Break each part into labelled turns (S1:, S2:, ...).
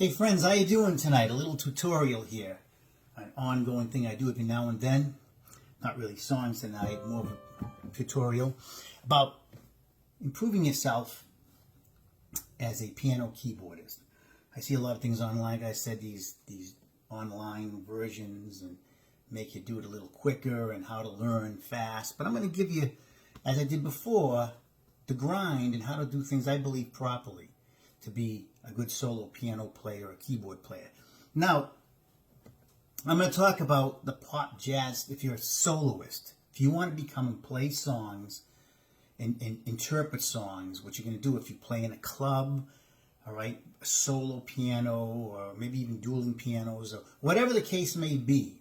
S1: Hey friends, how you doing tonight? A little tutorial here. An ongoing thing I do every now and then. Not really songs tonight, more of a tutorial about improving yourself as a piano keyboardist. I see a lot of things online, like I said, these online versions and make you do it a little quicker and how to learn fast. But I'm going to give you, as I did before, the grind and how to do things I believe properly to be a good solo piano player or keyboard player. Now, I'm going to talk about the pop jazz. If you're a soloist, if you want to become and play songs and interpret songs, what you're going to do if you play in a club, all right, a solo piano or maybe even dueling pianos or whatever the case may be,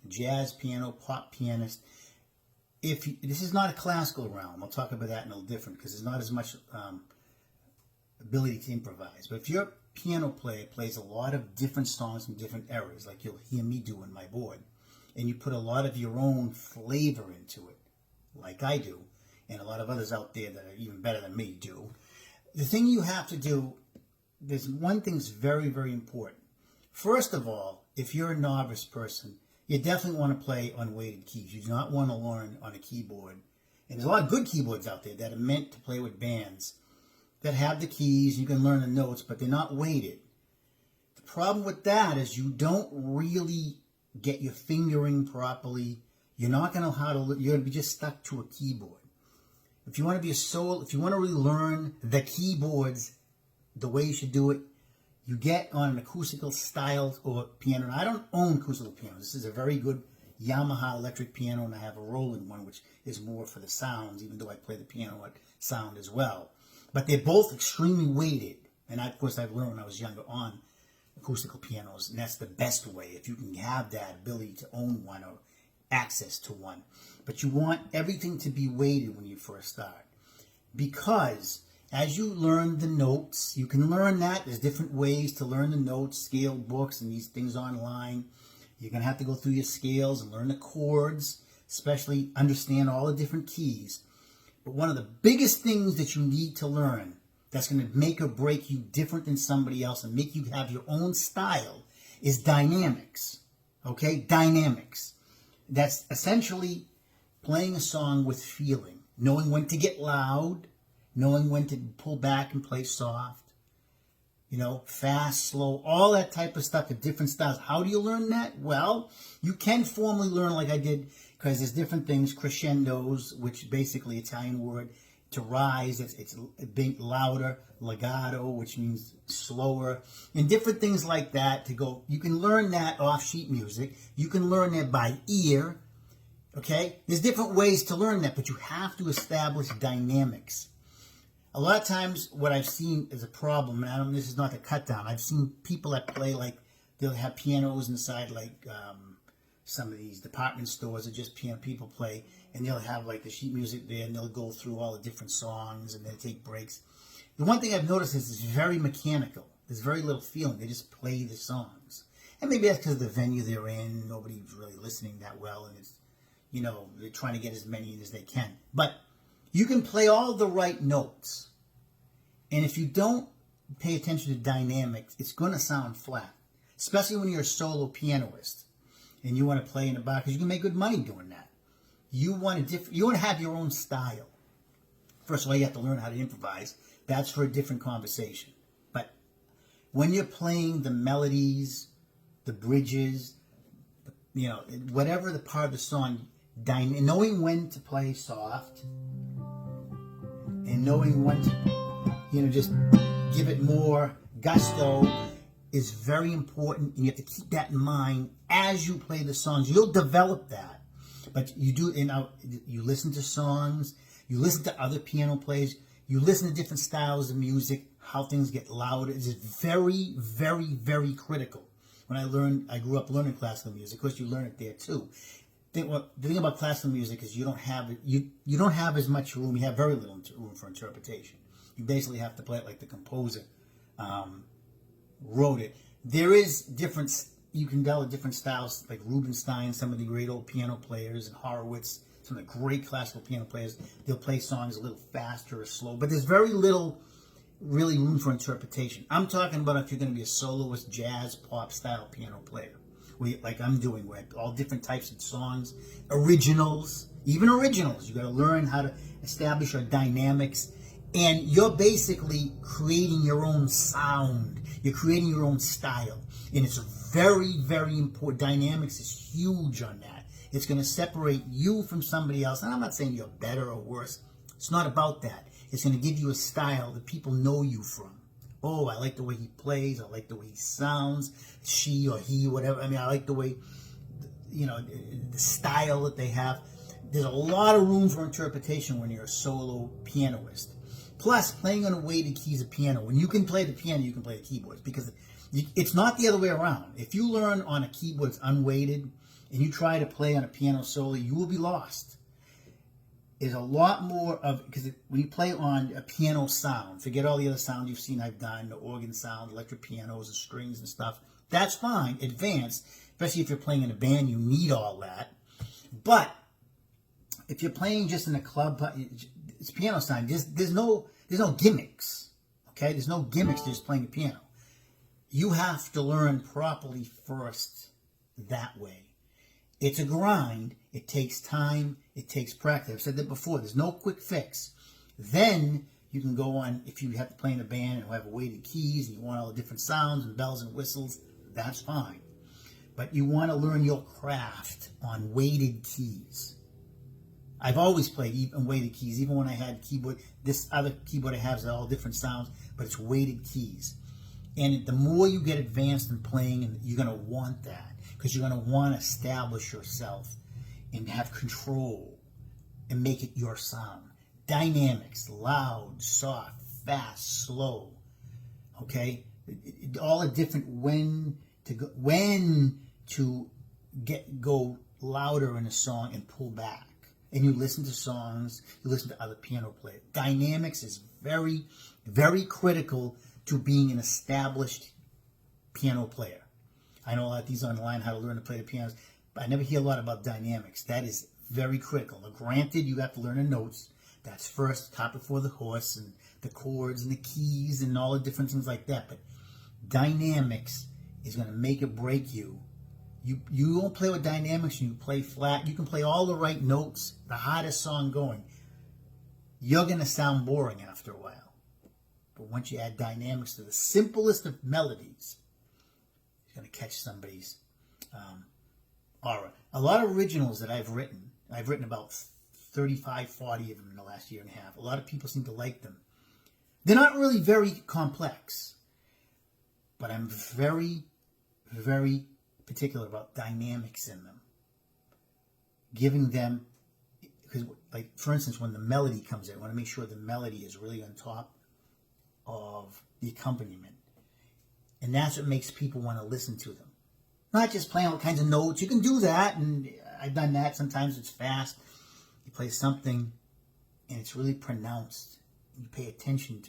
S1: jazz piano, pop pianist. This is not a classical realm. I'll talk about that in a little different because there's not as much ability to improvise. But if you're a piano player, plays a lot of different songs from different eras, like you'll hear me do in my board, and you put a lot of your own flavor into it, like I do, and a lot of others out there that are even better than me do, the thing you have to do, there's one thing that's very, very important. First of all, if you're a novice person, you definitely want to play on weighted keys. You do not want to learn on a keyboard. And there's a lot of good keyboards out there that are meant to play with bands that have the keys, you can learn the notes, but they're not weighted. The problem with that is you don't really get your fingering properly. You're not going to know how to, you're going to be just stuck to a keyboard. If you want to be if you want to really learn the keyboards, the way you should do it, you get on an acoustical style or piano. And I don't own acoustical pianos. This is a very good Yamaha electric piano, and I have a Roland one, which is more for the sounds, even though I play the piano at sound as well. But they're both extremely weighted. And of course, I've learned when I was younger on acoustical pianos. And that's the best way, if you can have that ability to own one or access to one. But you want everything to be weighted when you first start. Because as you learn the notes, you can learn that. There's different ways to learn the notes, scale books and these things online. You're going to have to go through your scales and learn the chords, especially understand all the different keys. But one of the biggest things that you need to learn that's going to make or break you different than somebody else and make you have your own style is dynamics. Okay? Dynamics. That's essentially playing a song with feeling, knowing when to get loud, knowing when to pull back and play soft, fast, slow, all that type of stuff, the different styles. How do you learn that? Well, you can formally learn like I did, because there's different things, crescendos, which basically Italian word to rise, it's being louder, legato, which means slower, and different things like that to go. You can learn that off sheet music. You can learn that by ear, okay? There's different ways to learn that, but you have to establish dynamics. A lot of times what I've seen is a problem, and this is not a cut down. I've seen people that play like, they'll have pianos inside like some of these department stores or just piano people play, and they'll have like the sheet music there, and they'll go through all the different songs, and they take breaks. The one thing I've noticed is it's very mechanical. There's very little feeling. They just play the songs. And maybe that's because of the venue they're in. Nobody's really listening that well, and it's, they're trying to get as many as they can. But you can play all the right notes. And if you don't pay attention to dynamics, it's going to sound flat, especially when you're a solo pianist and you want to play in a bar, because you can make good money doing that. You want to have your own style. First of all, you have to learn how to improvise. That's for a different conversation. But when you're playing the melodies, the bridges, whatever the part of the song, knowing when to play soft and knowing when to, just give it more gusto is very important, and you have to keep that in mind as you play the songs. You'll develop that, but you do. You listen to songs, you listen to other piano players, you listen to different styles of music, how things get louder. It's very, very, very critical. When I grew up learning classical music. Of course, you learn it there too. The thing about classical music is you don't have as much room. You have very little room for interpretation. You basically have to play it like the composer wrote it. There is you can develop different styles, like Rubinstein, some of the great old piano players, and Horowitz, some of the great classical piano players. They'll play songs a little faster or slow, but there's very little really room for interpretation. I'm talking about if you're going to be a soloist, jazz, pop style piano player, like I'm doing, where all different types of songs, originals, even originals. You got to learn how to establish your dynamics, and you're basically creating your own sound. You're creating your own style, and it's very, very important. Dynamics is huge on that. It's going to separate you from somebody else, and I'm not saying you're better or worse. It's not about that. It's going to give you a style that people know you from. Oh, I like the way he plays. I like the way he sounds. She or he, whatever. I mean, I like the way, the style that they have. There's a lot of room for interpretation when you're a solo pianist. Plus, playing on a weighted keys of piano. When you can play the piano, you can play the keyboards, because it's not the other way around. If you learn on a keyboard that's unweighted and you try to play on a piano solo, you will be lost. Is a lot more of, because when you play on a piano sound, forget all the other sounds you've seen I've done, the organ sound, electric pianos, and strings and stuff. That's fine, advanced, especially if you're playing in a band, you need all that. But if you're playing just in a club, it's piano sound. There's no gimmicks. Okay, there's no gimmicks to just playing the piano. You have to learn properly first that way. It's a grind. It takes time. It takes practice. I've said that before. There's no quick fix. Then you can go on, if you have to play in a band and have weighted keys and you want all the different sounds and bells and whistles, that's fine. But you want to learn your craft on weighted keys. I've always played on weighted keys, even when I had keyboard. This other keyboard I have is all different sounds, but it's weighted keys. And the more you get advanced in playing, you're going to want that, because you're going to want to establish yourself and have control and make it your sound. Dynamics, loud, soft, fast, slow. Okay? All the different when to go louder in a song and pull back. And you listen to songs, you listen to other piano players. Dynamics is very, very critical to being an established piano player. I know a lot of these online, how to learn to play the piano, but I never hear a lot about dynamics. That is very critical. Now, granted, you have to learn the notes. That's first, top before the horse, and the chords and the keys and all the different things like that. But dynamics is going to make or break you. You don't play with dynamics and you play flat. You can play all the right notes, the hottest song going. You're going to sound boring after a while. But once you add dynamics to the simplest of melodies, it's going to catch somebody's aura. A lot of originals that I've written about 35, 40 of them in the last year and a half. A lot of people seem to like them. They're not really very complex, but I'm very, very particular about dynamics in them. Giving them, because, like, for instance, when the melody comes in, I want to make sure the melody is really on top of the accompaniment. And that's what makes people want to listen to them. Not just playing all kinds of notes. You can do that, and I've done that. Sometimes it's fast. You play something, and it's really pronounced. You pay attention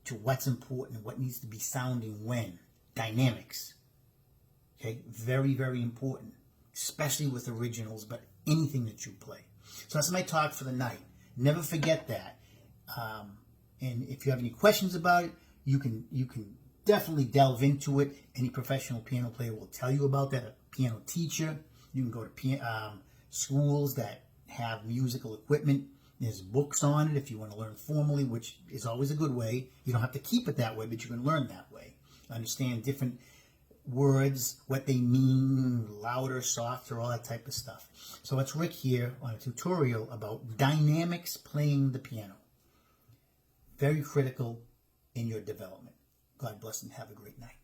S1: to what's important and what needs to be sounding when. Dynamics. Okay, very, very important, especially with originals, but anything that you play. So that's my talk for the night. Never forget that. And if you have any questions about it, you can definitely delve into it. Any professional piano player will tell you about that. A piano teacher. You can go to schools that have musical equipment. There's books on it if you want to learn formally, which is always a good way. You don't have to keep it that way, but you can learn that way. Understand different words, what they mean, louder, softer, all that type of stuff. So it's Rick here on a tutorial about dynamics playing the piano. Very critical in your development. God bless and have a great night.